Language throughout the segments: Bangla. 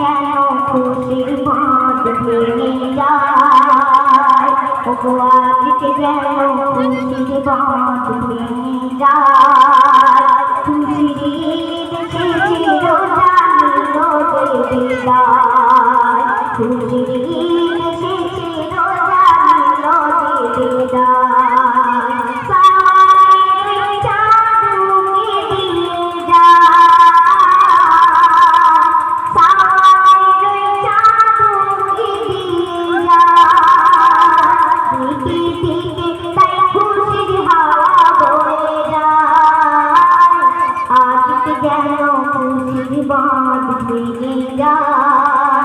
যেন খুশির বাঁধ ভেঙে যায়, ওগো আজকে যেন খুশির বাঁধ ভেঙে যায়। খুশির ঈদ এসেছিল জানিল যে বিদায়, খুশির ঈদ এসেছিল জানিল যে বিদায়।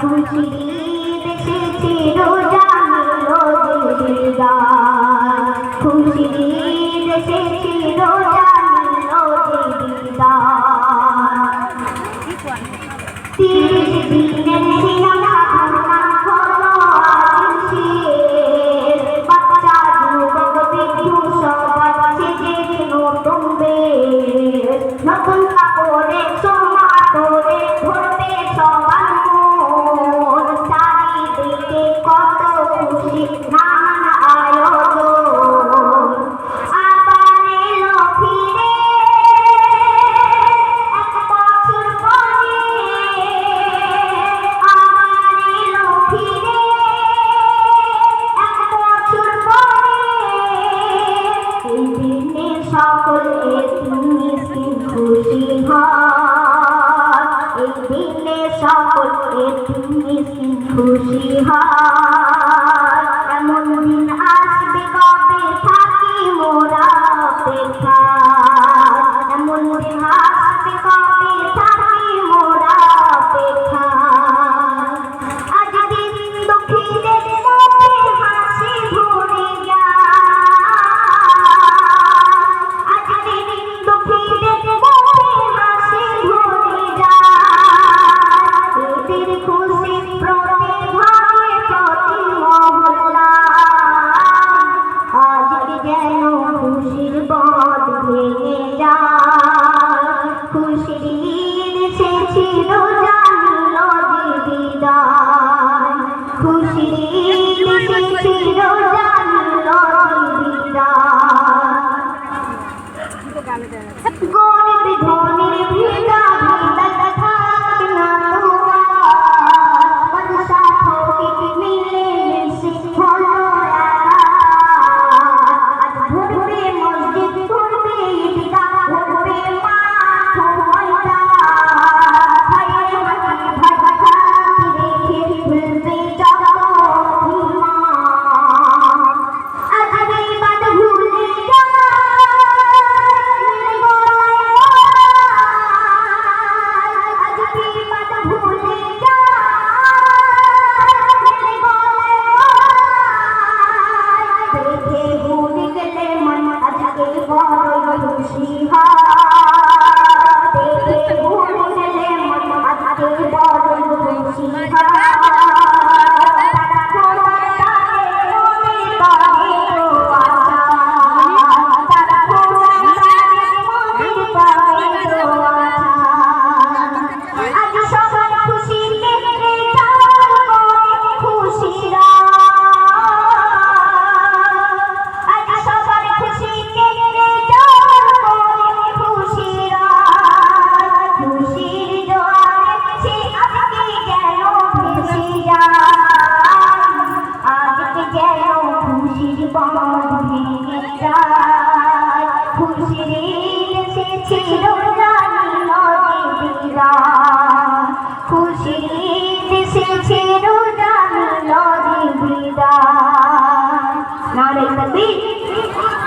খুশির ঈদ এসেছিল জানিল যে বিদায়, খুশির ঈদ এসেছিল জানিল যে বিদায়। 30 দিনের সিনেমা নাম হলো আজ শেষ, বাচ্চা যুবক বৃদ্ধ সবাই সেজেছে নতুন বেশ, নতুন কাপড়ে সোমা তোরে ধরবে সবার মন, চারিদিকে কত খুশি নানান আয়োজন। আবার এলো ফিরে এক বছর পরে, আবার এলো ফিরে এক বছর পরে। এই দিনে সকল এতিম মিসকিন খুশি হয়, এই দিনে সকল এতিম মিসকিন খুশি হয়। এমন দিন আসবে কবে থাকি মোরা অপেক্ষায়, এমন দিন আসবে কবে থাকি মোরা অপেক্ষায়। আজ দিন দুঃখীদের মুখে হাসি ভরে যায়, আজ দিন দুঃখীদের মুখে হাসি ভরে যায়। ঈদের খুশি প্রতি ঘরে প্রতি মহল্লায়, আজকে যেন খুশির বাঁধ ভেঙে যায়। খুশির ঈদ এসেছিল জানিল যে বিদায়, খুশির ঈদ এসেছিল জানিল যে বিদায়। গরিব ধনীর ভিড়া ভিড়া থাক না তোমার, পয়সা ফকির মিলে মিশে হলো আজ। ঘুরবে মসজিদ ঘুরবে ঈদগাহ ঘুরবে মাঠ ময়দান, ভাইয়ের হাতে ভাই রেখে ভুলবে যত অভিমান। আজকে বাদ ভুলে যায় খুশি হয়, দেখে ভুলে গেলে মন আজকে বড় খুশি হয়। তারা তোমার তারে মনে করে তো আশা, তারা তোমার তারে মনে করে তো আশা। আজ সবার খুশিতে খুশিরা, আজ সবার খুশিতে আজকে যেন খুশির বাঁধ ভেঙে যায়। খুশির